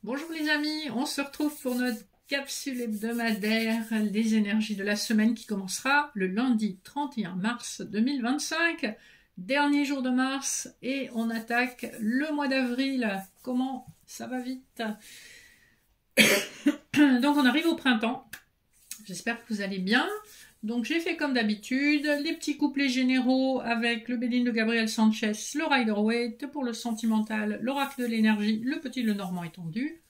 Bonjour les amis, on se retrouve pour notre capsule hebdomadaire des énergies de la semaine qui commencera le lundi 31 mars 2025, dernier jour de mars, et on attaque le mois d'avril. Comment ça va vite. Donc on arrive au printemps, j'espère que vous allez bien. Donc j'ai fait comme d'habitude, les petits couplets généraux avec le Béline de Gabriel Sanchez, le Rider-Waite, pour le sentimental, l'oracle de l'énergie, le petit le normand étendu.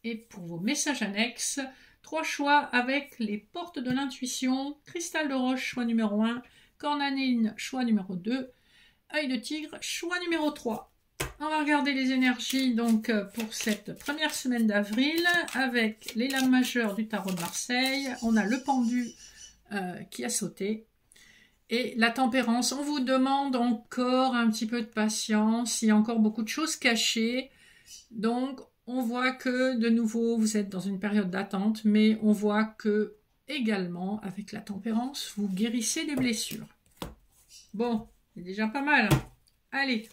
Et pour vos messages annexes, 3 choix avec les portes de l'intuition, cristal de roche, choix numéro 1, cornaline, choix numéro 2, œil de tigre, choix numéro 3. On va regarder les énergies donc pour cette première semaine d'avril avec les lames majeures du tarot de Marseille. On a le pendu qui a sauté et la tempérance. On vous demande encore un petit peu de patience, il y a encore beaucoup de choses cachées, donc on voit que de nouveau vous êtes dans une période d'attente, mais on voit que également avec la tempérance vous guérissez des blessures. Bon, c'est déjà pas mal. Allez,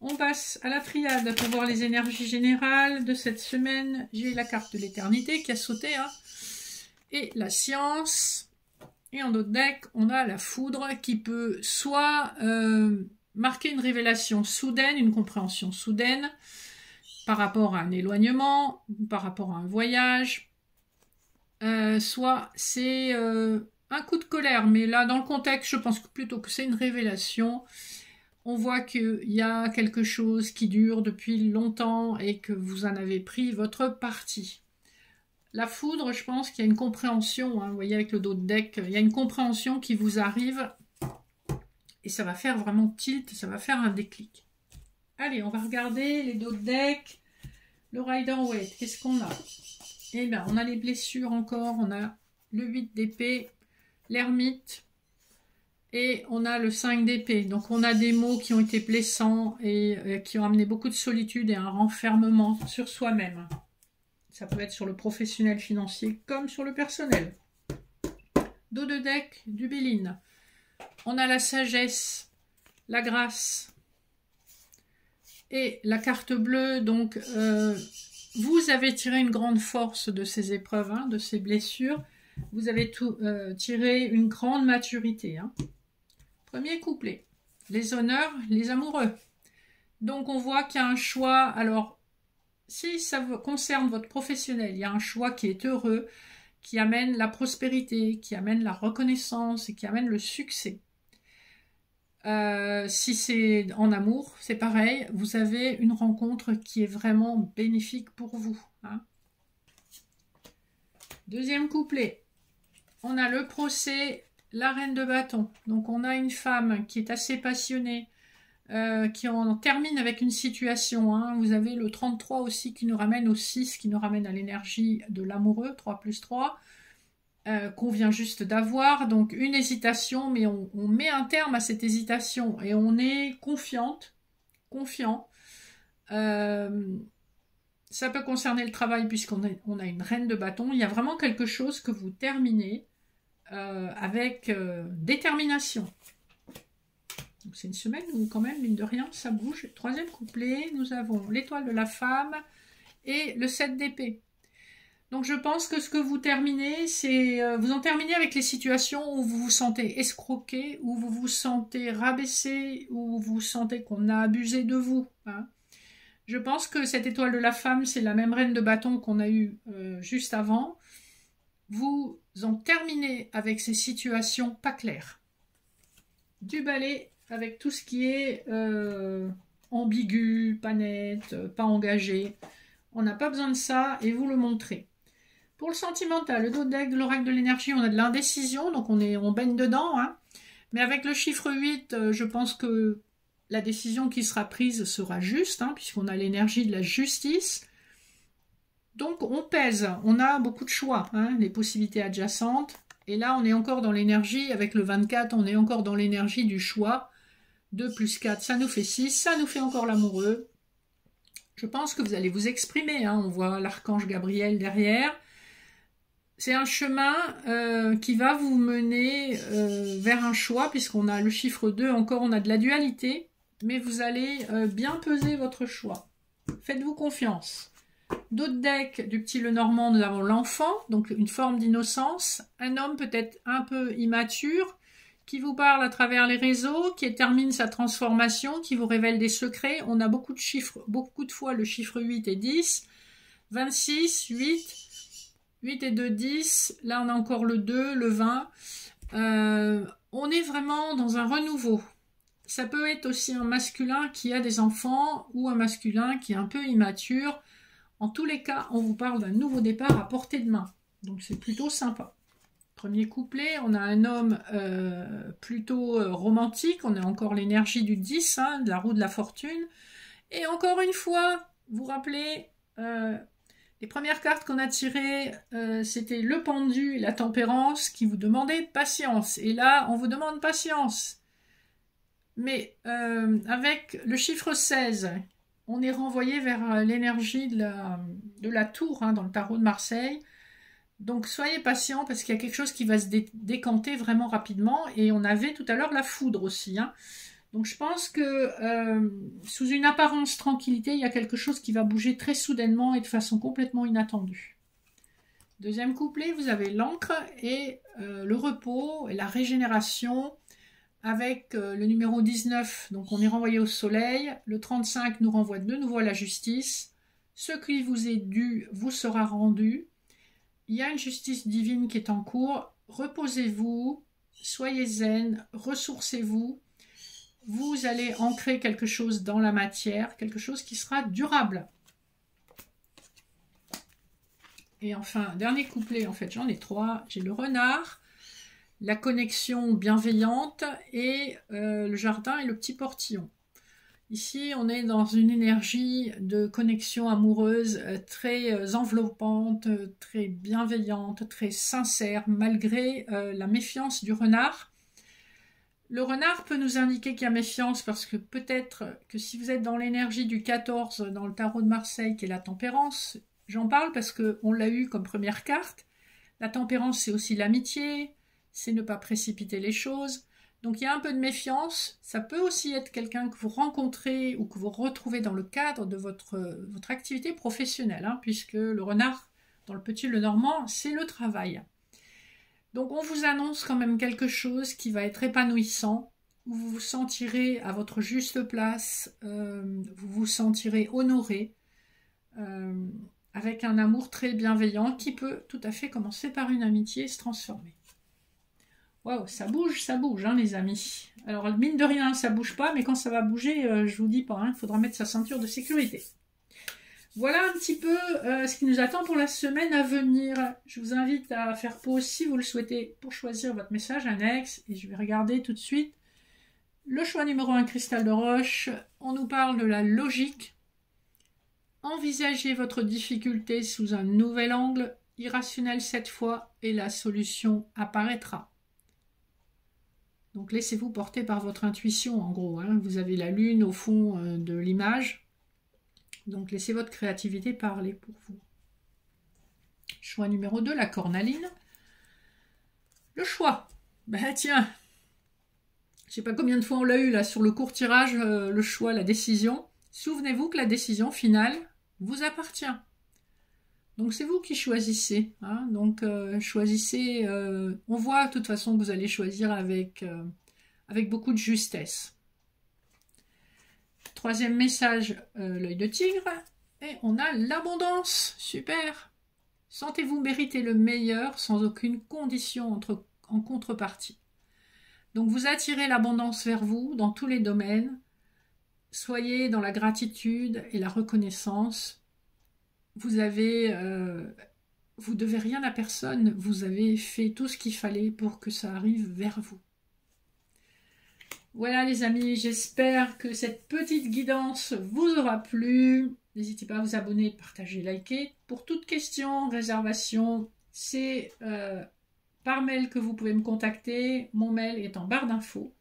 on passe à la triade pour voir les énergies générales de cette semaine. J'ai la carte de l'éternité qui a sauté, hein, et la science. Et en autre deck, on a la foudre qui peut soit marquer une révélation soudaine, une compréhension soudaine par rapport à un éloignement, par rapport à un voyage, soit c'est un coup de colère, mais là dans le contexte, je pense que plutôt que c'est une révélation. On voit qu'il y a quelque chose qui dure depuis longtemps et que vous en avez pris votre parti. La foudre, je pense qu'il y a une compréhension, hein, vous voyez avec le dos de deck, il y a une compréhension qui vous arrive et ça va faire vraiment tilt, ça va faire un déclic. Allez, on va regarder les dos de deck, le Rider-Waite, qu'est-ce qu'on a? Eh bien, on a les blessures encore, on a le 8 d'épée, l'ermite et on a le 5 d'épée. Donc on a des mots qui ont été blessants et qui ont amené beaucoup de solitude et un renfermement sur soi-même. Ça peut être sur le professionnel financier comme sur le personnel. Dos de deck du Béline. On a la sagesse, la grâce et la carte bleue. Donc, vous avez tiré une grande force de ces épreuves, hein, de ces blessures. Vous avez tiré une grande maturité. Hein. Premier couplet. Les honneurs, les amoureux. Donc, on voit qu'il y a un choix. Alors, si ça concerne votre professionnel, il y a un choix qui est heureux, qui amène la prospérité, qui amène la reconnaissance et qui amène le succès. Si c'est en amour, c'est pareil, vous avez une rencontre qui est vraiment bénéfique pour vous. Hein. Deuxième couplet, on a le procès, la reine de bâton. Donc on a une femme qui est assez passionnée, qui en termine avec une situation. Hein. Vous avez le 33 aussi qui nous ramène au 6, qui nous ramène à l'énergie de l'amoureux, 3 plus 3, qu'on vient juste d'avoir. Donc une hésitation, mais on met un terme à cette hésitation et on est confiant. Ça peut concerner le travail puisqu'on a une reine de bâton. Il y a vraiment quelque chose que vous terminez avec détermination. C'est une semaine où quand même, mine de rien, ça bouge. Troisième couplet, nous avons l'étoile de la femme et le 7 d'épée. Donc je pense que ce que vous terminez, c'est vous en terminez avec les situations où vous vous sentez escroqué, où vous vous sentez rabaissé, où vous sentez qu'on a abusé de vous. Hein. Je pense que cette étoile de la femme, c'est la même reine de bâton qu'on a eue juste avant. Vous en terminez avec ces situations pas claires. Du balai avec tout ce qui est ambigu, pas net, pas engagé. On n'a pas besoin de ça et vous le montrez. Pour le sentimental, le dos de deck de l'oracle de l'énergie, on a de l'indécision, donc on baigne dedans. Hein. Mais avec le chiffre 8, je pense que la décision qui sera prise sera juste, hein, puisqu'on a l'énergie de la justice. Donc on pèse, on a beaucoup de choix, hein, les possibilités adjacentes. Et là, on est encore dans l'énergie, avec le 24, on est encore dans l'énergie du choix. 2 plus 4, ça nous fait 6, ça nous fait encore l'amoureux. Je pense que vous allez vous exprimer, hein. On voit l'archange Gabriel derrière. C'est un chemin qui va vous mener vers un choix, puisqu'on a le chiffre 2, encore on a de la dualité, mais vous allez bien peser votre choix. Faites-vous confiance. D'autres decks du petit Lenormand, nous avons l'enfant, donc une forme d'innocence. Un homme peut-être un peu immature, qui vous parle à travers les réseaux, qui termine sa transformation, qui vous révèle des secrets. On a beaucoup de chiffres, beaucoup de fois le chiffre 8 et 10. 26, 8, 8 et 2, 10. Là, on a encore le 2, le 20. On est vraiment dans un renouveau. Ça peut être aussi un masculin qui a des enfants ou un masculin qui est un peu immature. En tous les cas, on vous parle d'un nouveau départ à portée de main. Donc c'est plutôt sympa. Premier couplet, on a un homme plutôt romantique. On a encore l'énergie du 10, hein, de la roue de la fortune. Et encore une fois, vous vous rappelez, les premières cartes qu'on a tirées, c'était le pendu et la tempérance qui vous demandaient patience. Et là, on vous demande patience. Mais avec le chiffre 16, on est renvoyé vers l'énergie de la tour, hein, dans le tarot de Marseille. Donc soyez patient parce qu'il y a quelque chose qui va se décanter vraiment rapidement. Et on avait tout à l'heure la foudre aussi, hein. Donc je pense que sous une apparence tranquillité, il y a quelque chose qui va bouger très soudainement et de façon complètement inattendue. Deuxième couplet, vous avez l'encre et le repos et la régénération avec le numéro 19. Donc on est renvoyé au soleil. Le 35 nous renvoie de nouveau à la justice. Ce qui vous est dû vous sera rendu. Il y a une justice divine qui est en cours. Reposez-vous, soyez zen, ressourcez-vous. Vous allez ancrer quelque chose dans la matière, quelque chose qui sera durable. Et enfin, dernier couplet, en fait, j'en ai 3. J'ai le renard, la connexion bienveillante et le jardin et le petit portillon. Ici, on est dans une énergie de connexion amoureuse très enveloppante, très bienveillante, très sincère, malgré la méfiance du renard. Le renard peut nous indiquer qu'il y a méfiance parce que peut-être que si vous êtes dans l'énergie du 14 dans le tarot de Marseille qui est la tempérance, j'en parle parce qu'on l'a eu comme première carte. La tempérance, c'est aussi l'amitié, c'est ne pas précipiter les choses. Donc il y a un peu de méfiance. Ça peut aussi être quelqu'un que vous rencontrez ou que vous retrouvez dans le cadre de votre activité professionnelle, hein, puisque le renard, dans le petit Lenormand, c'est le travail. Donc on vous annonce quand même quelque chose qui va être épanouissant, où vous vous sentirez à votre juste place, vous vous sentirez honoré, avec un amour très bienveillant qui peut tout à fait commencer par une amitié et se transformer. Waouh, ça bouge, hein, les amis. Alors mine de rien, ça bouge pas, mais quand ça va bouger, je vous dis pas, il faudra mettre sa ceinture de sécurité. Voilà un petit peu ce qui nous attend pour la semaine à venir. Je vous invite à faire pause si vous le souhaitez pour choisir votre message annexe. Et je vais regarder tout de suite le choix numéro 1, cristal de roche. On nous parle de la logique. Envisagez votre difficulté sous un nouvel angle, irrationnel cette fois, et la solution apparaîtra. Donc laissez-vous porter par votre intuition en gros, hein. Vous avez la lune au fond de l'image. Donc laissez votre créativité parler pour vous. Choix numéro 2, la cornaline. Le choix. Ben tiens, je sais pas combien de fois on l'a eu là sur le court tirage, le choix, la décision. Souvenez-vous que la décision finale vous appartient. Donc c'est vous qui choisissez, hein. Donc choisissez, on voit de toute façon que vous allez choisir avec beaucoup de justesse. Troisième message, l'œil de tigre. Et on a l'abondance. Super. Sentez-vous mériter le meilleur sans aucune condition en contrepartie. Donc vous attirez l'abondance vers vous dans tous les domaines. Soyez dans la gratitude et la reconnaissance. Vous devez rien à personne. Vous avez fait tout ce qu'il fallait pour que ça arrive vers vous. Voilà les amis, j'espère que cette petite guidance vous aura plu. N'hésitez pas à vous abonner, partager, liker. Pour toute question, réservation, c'est par mail que vous pouvez me contacter. Mon mail est en barre d'infos.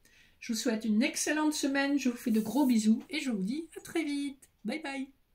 Je vous souhaite une excellente semaine, je vous fais de gros bisous et je vous dis à très vite. Bye bye.